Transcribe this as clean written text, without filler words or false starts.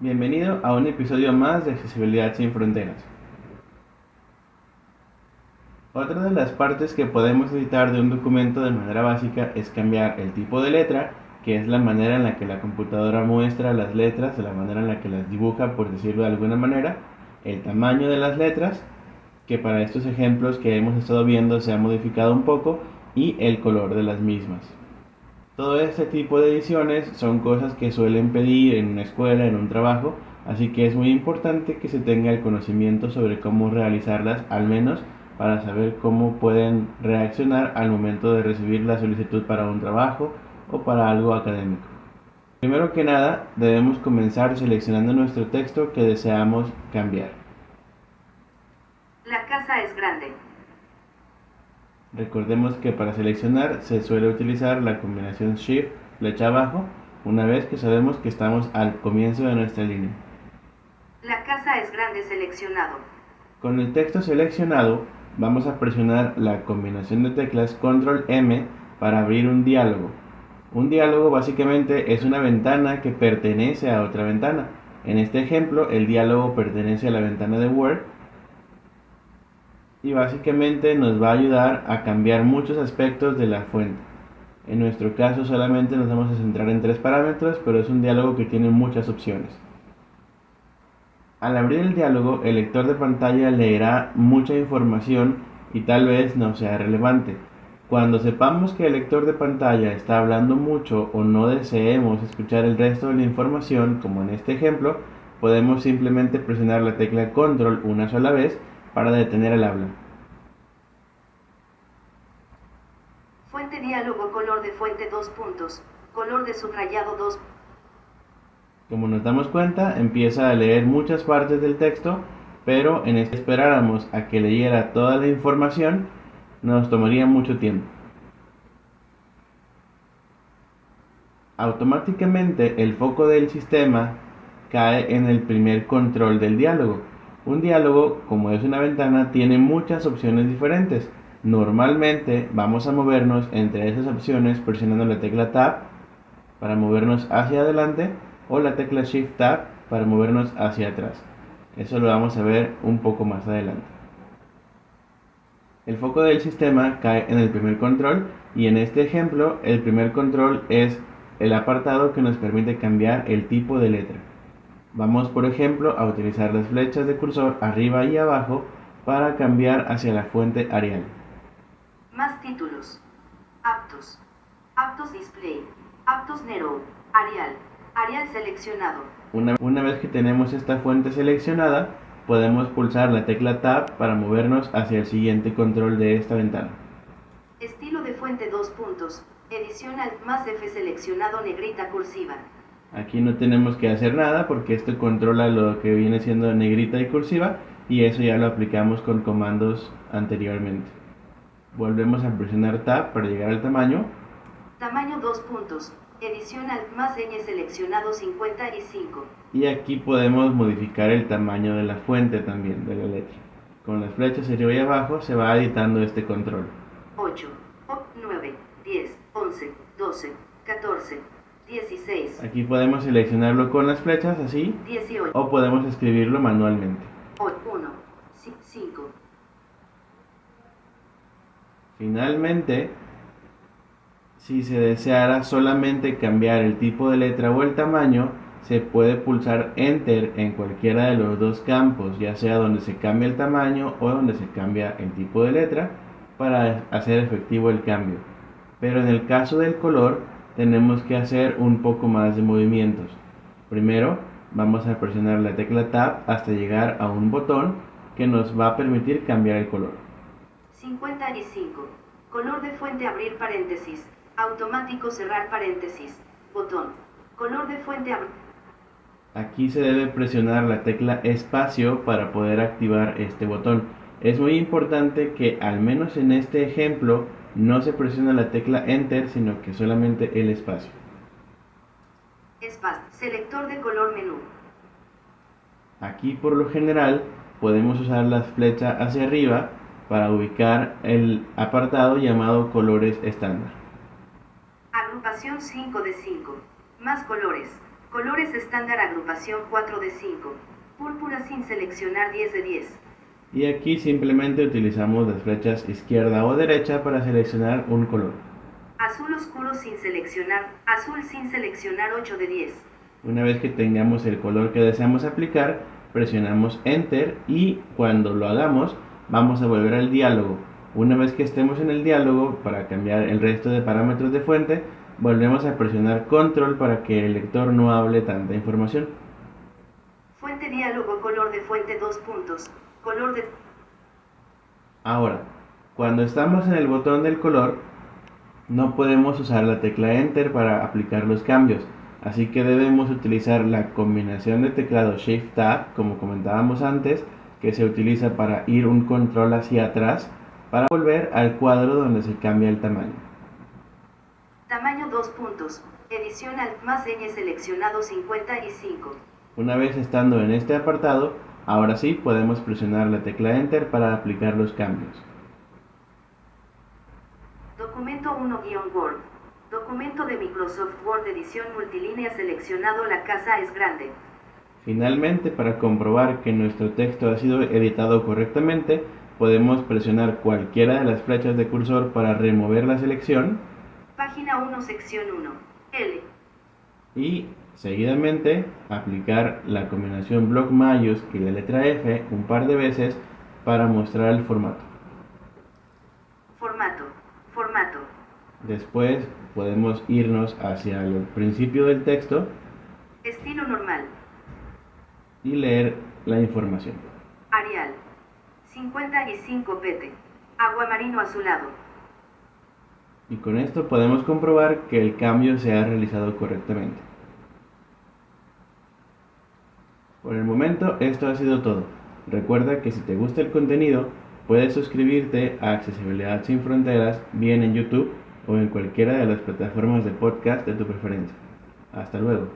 Bienvenido a un episodio más de Accesibilidad sin Fronteras. Otra de las partes que podemos editar de un documento de manera básica es cambiar el tipo de letra, que es la manera en la que la computadora muestra las letras, de la manera en la que las dibuja, por decirlo de alguna manera, el tamaño de las letras, que para estos ejemplos que hemos estado viendo se ha modificado un poco, y el color de las mismas. Todo este tipo de ediciones son cosas que suelen pedir en una escuela, en un trabajo, así que es muy importante que se tenga el conocimiento sobre cómo realizarlas, al menos para saber cómo pueden reaccionar al momento de recibir la solicitud para un trabajo o para algo académico. Primero que nada, debemos comenzar seleccionando nuestro texto que deseamos cambiar. La casa es grande. Recordemos que para seleccionar se suele utilizar la combinación Shift flecha abajo una vez que sabemos que estamos al comienzo de nuestra línea. La casa es grande seleccionado. Con el texto seleccionado vamos a presionar la combinación de teclas Control M para abrir un diálogo. Un diálogo básicamente es una ventana que pertenece a otra ventana. En este ejemplo el diálogo pertenece a la ventana de Word y básicamente nos va a ayudar a cambiar muchos aspectos de la fuente. En nuestro caso solamente nos vamos a centrar en 3 parámetros, pero es un diálogo que tiene muchas opciones. Al abrir el diálogo, el lector de pantalla leerá mucha información y tal vez no sea relevante. Cuando sepamos que el lector de pantalla está hablando mucho o no deseemos escuchar el resto de la información, como en este ejemplo, podemos simplemente presionar la tecla Control una sola vez para detener el habla. Fuente diálogo color de fuente 2 puntos. Color de subrayado 2. Como nos damos cuenta, empieza a leer muchas partes del texto, pero en este esperáramos a que leyera toda la información, nos tomaría mucho tiempo. Automáticamente el foco del sistema cae en el primer control del diálogo. Un diálogo, como es una ventana, tiene muchas opciones diferentes. Normalmente vamos a movernos entre esas opciones presionando la tecla Tab para movernos hacia adelante o la tecla Shift Tab para movernos hacia atrás. Eso lo vamos a ver un poco más adelante. El foco del sistema cae en el primer control y en este ejemplo el primer control es el apartado que nos permite cambiar el tipo de letra. Vamos por ejemplo a utilizar las flechas de cursor arriba y abajo para cambiar hacia la fuente Arial. Más títulos. Aptos. Aptos display. Aptos Nero. Arial. Arial seleccionado. Una vez que tenemos esta fuente seleccionada, podemos pulsar la tecla Tab para movernos hacia el siguiente control de esta ventana. Estilo de fuente 2 puntos. Edición Alt más F seleccionado negrita cursiva. Aquí no tenemos que hacer nada porque esto controla lo que viene siendo negrita y cursiva y eso ya lo aplicamos con comandos anteriormente. Volvemos a presionar Tab para llegar al tamaño. Tamaño 2 puntos. Edición Alt más Ñ seleccionado 55. Y aquí podemos modificar el tamaño de la fuente también, de la letra. Con las flechas arriba y abajo se va editando este control. 8, 9, 10, 11, 12, 14, 16. Aquí podemos seleccionarlo con las flechas así 18. o podemos escribirlo manualmente. 1, 5. Finalmente, si se deseara solamente cambiar el tipo de letra o el tamaño, se puede pulsar Enter en cualquiera de los dos campos, ya sea donde se cambia el tamaño o donde se cambia el tipo de letra, para hacer efectivo el cambio. Pero en el caso del color, tenemos que hacer un poco más de movimientos. Primero, vamos a presionar la tecla Tab hasta llegar a un botón que nos va a permitir cambiar el color. 55. Color de fuente abrir paréntesis. Automático cerrar paréntesis. Botón. Color de fuente abrir. Aquí se debe presionar la tecla espacio para poder activar este botón. Es muy importante que al menos en este ejemplo no se presiona la tecla Enter, sino que solamente el espacio. Espacio. Selector de color menú. Aquí por lo general podemos usar la flecha hacia arriba para ubicar el apartado llamado colores estándar. Agrupación 5 de 5. Más colores. Colores estándar agrupación 4 de 5. Púrpura sin seleccionar 10 de 10. Y aquí simplemente utilizamos las flechas izquierda o derecha para seleccionar un color. Azul oscuro sin seleccionar, azul sin seleccionar 8 de 10. Una vez que tengamos el color que deseamos aplicar, presionamos Enter y cuando lo hagamos vamos a volver al diálogo. Una vez que estemos en el diálogo, para cambiar el resto de parámetros de fuente, volvemos a presionar Control para que el lector no hable tanta información. Fuente diálogo color de fuente 2 puntos. Color de... Ahora, cuando estamos en el botón del color, no podemos usar la tecla Enter para aplicar los cambios. Así que debemos utilizar la combinación de teclado Shift Tab, como comentábamos antes, que se utiliza para ir un control hacia atrás, para volver al cuadro donde se cambia el tamaño. Tamaño 2 puntos. Edición Alt más Ñ seleccionado 55. Una vez estando en este apartado, ahora sí podemos presionar la tecla Enter para aplicar los cambios. Documento 1-Word. Documento de Microsoft Word edición multilínea seleccionado. La casa es grande. Finalmente, para comprobar que nuestro texto ha sido editado correctamente, podemos presionar cualquiera de las flechas de cursor para remover la selección. Página 1, sección 1. L. Y seguidamente aplicar la combinación bloc mayúscula y la letra F un par de veces para mostrar el formato. Formato. Después podemos irnos hacia el principio del texto Estilo normal. y leer la información. Arial. 55 pt. Agua marino azulado. Y con esto podemos comprobar que el cambio se ha realizado correctamente. Por el momento esto ha sido todo. Recuerda que si te gusta el contenido, puedes suscribirte a Accesibilidad Sin Fronteras bien en YouTube o en cualquiera de las plataformas de podcast de tu preferencia. Hasta luego.